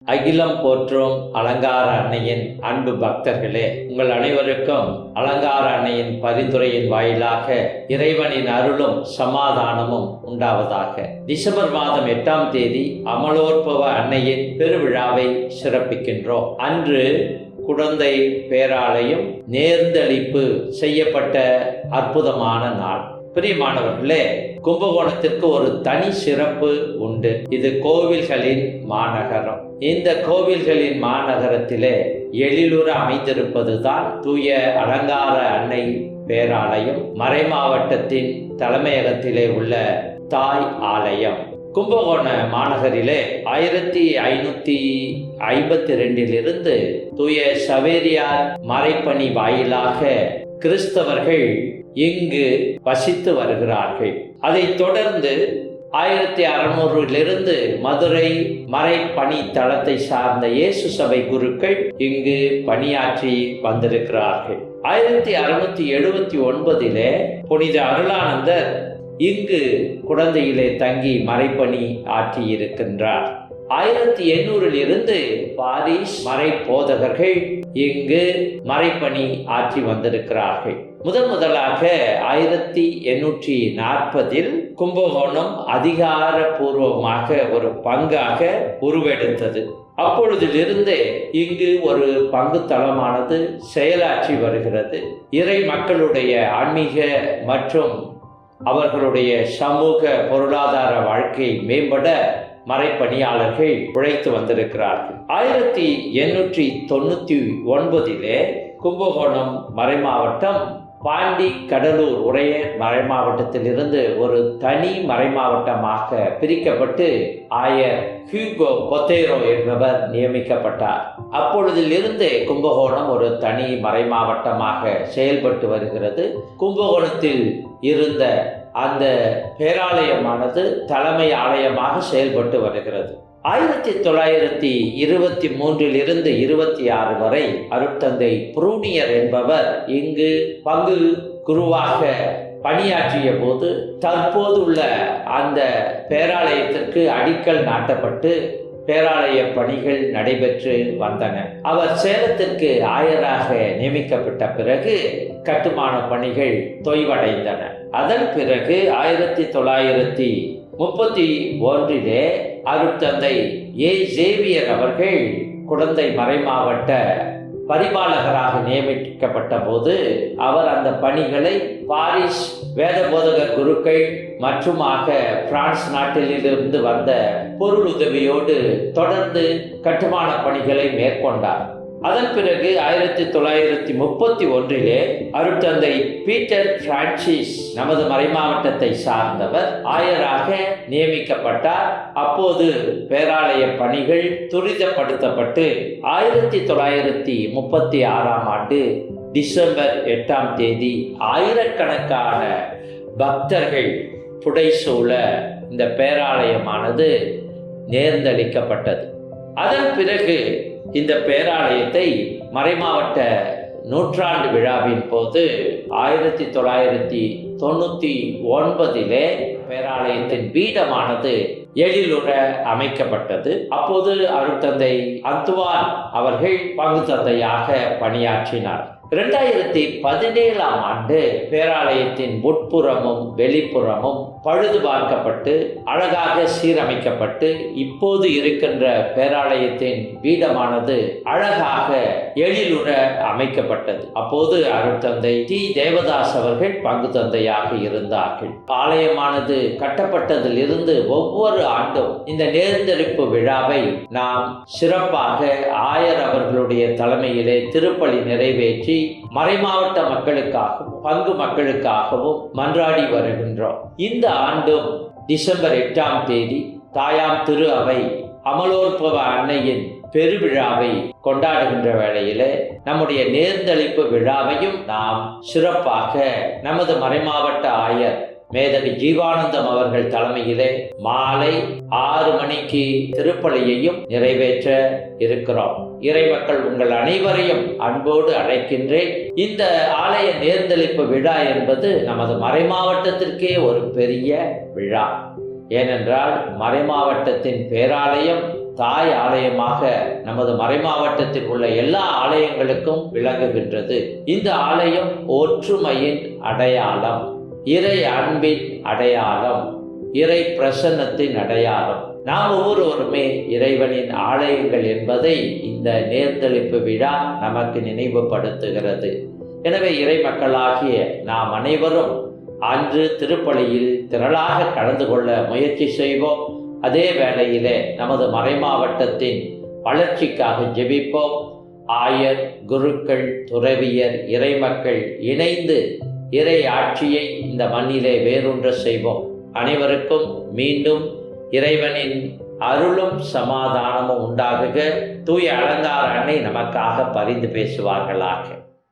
அகிலம் போற்றும் அலங்கார அன்னையின் அன்பு பக்தர்களே, உங்கள் அனைவருக்கும் அலங்கார அன்னையின் பரிந்துரையின் வாயிலாக இறைவனின் அருளும் சமாதானமும் உண்டாவதாக. டிசம்பர் மாதம் 8ஆம் தேதி அமலோற்பவ அன்னையின் பெருவிழாவை சிறப்பிக்கின்றோம். அன்று குழந்தை பேராலயம் நேர்ந்தளிப்பு செய்யப்பட்ட அற்புதமான நாள். பிரியமானவர்களே, கும்பகோணத்திற்கு ஒரு தனி சிறப்பு உண்டு. இது கோவில்களின் மாநகரம். இந்த கோவில்களின் மாநகரத்திலே எழிலுற அமைந்திருப்பதுதான் தூய அலங்கார அன்னை பேராலயம், மறைமாவட்டத்தின் தலைமையகத்திலே உள்ள தாய் ஆலயம். கும்பகோண மாநகரிலே 1552 தூய சவேரியார் மறைப்பணி வாயிலாக கிறிஸ்தவர்கள் இங்கு வசித்து வருகிறார்கள். அதைத் தொடர்ந்து 1600 மதுரை மறைப்பணி தளத்தை சார்ந்த இயேசு சபை குருக்கள் இங்கு பணியாற்றி வந்திருக்கிறார்கள். 1679 புனித அருளானந்தர் இங்கு குழந்தையிலே தங்கி மறைப்பணி ஆற்றி இருக்கின்றார். 1800 பாரிஸ் மறை போதகர்கள் இங்கு மறைப்பணி ஆற்றி வந்திருக்கிறார்கள். முதலாக 1840 கும்பகோணம் அதிகாரபூர்வமாக ஒரு பங்காக உருவெடுத்தது. அப்பொழுதிலிருந்து இங்கு ஒரு பங்கு தளமானது செயலாற்றி வருகிறது. இறை மக்களுடைய ஆன்மீக மற்றும் அவர்களுடைய சமூக பொருளாதார வாழ்க்கை மேம்பட மறைப்பணியாளர்கள் உழைத்து வந்திருக்கிறார்கள். 1899 கும்பகோணம் மறைமாவட்டம் பாண்டி கடலூர் உறையூர் மறைமாவட்டத்திலிருந்து ஒரு தனி மறைமாவட்டமாக பிரிக்கப்பட்டு ஆயர் ஹியூகோ கொத்தேரோ என்பவர் நியமிக்கப்பட்டார். அப்பொழுதிலிருந்து கும்பகோணம் ஒரு தனி மறைமாவட்டமாக செயல்பட்டு வருகிறது. கும்பகோணத்தில் இருந்த அந்த பேராலயமானது தலைமை ஆலயமாக செயல்பட்டு வருகிறது. 1923 26 வரை அருட்தந்தை புரூனியர் என்பவர் இங்கு பங்கு குருவாக பணியாற்றிய போது தற்போதுள்ள அந்த பேராலயத்திற்கு அடிக்கல் நாட்டப்பட்டு பேராலய பணிகள் நடைபெற்று வந்தன. அவர் சேலத்திற்கு ஆயராக நியமிக்கப்பட்ட பிறகு கட்டுமான பணிகள் தொய்வடைந்தன. அதன் பிறகு 1931 அருட்தந்தை ஜேவியர் அவர்கள் குழந்தை மறைமாவட்ட பரிபாலகராக நியமிக்கப்பட்ட போது அவர் அந்த பணிகளை பாரிஸ் வேத போதக குருக்கள் மற்றுமாக பிரான்ஸ் நாட்டிலிருந்து வந்த பொருளுதவியோடு தொடர்ந்து கட்டுமான பணிகளை மேற்கொண்டார். அதன் பிறகு 1931 அருட்தந்தை பீட்டர் பிரான்சிஸ் நமது மறைமாவட்டத்தை சார்ந்தவர் ஆயராக நியமிக்கப்பட்டார். அப்போது பேராலய பணிகள் துரிதப்படுத்தப்பட்டு 1936 டிசம்பர் 8ஆம் தேதி ஆயிரக்கணக்கான பக்தர்கள் புடைசூழ இந்த பேராலயமானது நேர்ந்தளிக்கப்பட்டது. அதன் பிறகு இந்த பேராலயத்தை மறைமாவட்ட நூற்றாண்டு விழாவின் போது 1999 பேராலயத்தின் பீடமானது எழிலுற அமைக்கப்பட்டது. அப்போது அருட்தந்தை அந்துவான் அவர்கள் பங்கு தந்தையாக பணியாற்றினார். 2017 பேராலயத்தின் உட்புறமும் வெளிப்புறமும் பழுது பார்க்கப்பட்டு அழகாக சீரமைக்கப்பட்டு இப்போது இருக்கின்ற பேராலயத்தின் பீடமானது அழகாக எழிலுற அமைக்கப்பட்டது. அப்போது அருட்தந்தை டி தேவதாஸ் அவர்கள் பங்கு தந்தையாக இருந்தார்கள். ஆலயமானது கட்டப்பட்டதிலிருந்து ஒவ்வொரு ஆண்டும் இந்த நேர்ந்தளிப்பு விழாவை நாம் சிறப்பாக ஆயர் அவர்களுடைய தலைமையிலே திருப்பலி நிறைவேற்றி மறைமாவட்ட மக்களுக்காகவும் பங்கு மக்களுக்காகவும் மன்றாடி வருகின்றோம். இந்த ஆண்டும் டிசம்பர் 8ஆம் தேதி தாயாம் திரு அவை அமலோற்பவ அன்னையின் பெருவிழாவை கொண்டாடுகின்ற வேளையிலே நம்முடைய நேர்ந்தளிப்பு விழாவையும் நாம் சிறப்பாக நமது மறைமாவட்ட ஆயர் மேதகு ஜீவானந்தம் அவர்கள் தலைமையிலே மாலை 6 மணிக்கு திருப்பலியையும் நிறைவேற்ற இருக்கிறோம். இறைமக்கள் உங்கள் அனைவரையும் அன்போடு அழைக்கின்றேன். இந்த ஆலய நேர்ந்தளிப்பு விழா என்பது நமது மறைமாவட்டத்திற்கே ஒரு பெரிய விழா. ஏனென்றால் மறைமாவட்டத்தின் பேராலயம் தாய் ஆலயமாக நமது மறைமாவட்டத்தில் உள்ள எல்லா ஆலயங்களுக்கும் விளங்குகின்றது. இந்த ஆலயம் ஒற்றுமையின் அடையாளம், இறை அன்பின் அடையாளம், இறை பிரசன்னத்தின் அடையாளம். நாம் ஒவ்வொருவருமே இறைவனின் ஆலயங்கள் என்பதை இந்த நேர்ந்தளிப்பு விழா நமக்கு நினைவுபடுத்துகிறது. எனவே இறை மக்களாகிய நாம் அனைவரும் அன்று திருப்பலியில் திரளாக கலந்து கொள்ள முயற்சி செய்வோம். அதே வேளையிலே நமது மறைமாவட்டத்தின் வளர்ச்சிக்காக ஜெபிப்போம். ஆயர், குருக்கள், துறவியர், இறைமக்கள் இணைந்து இறை ஆட்சியை இந்த மண்ணிலே வேரூன்ற செய்வோம். அனைவருக்கும் மீண்டும் இறைவனின் அருளும் சமாதானமும் உண்டாகுக. தூய அலங்கார அன்னை நமக்காக பரிந்து பேசுவார்களாக.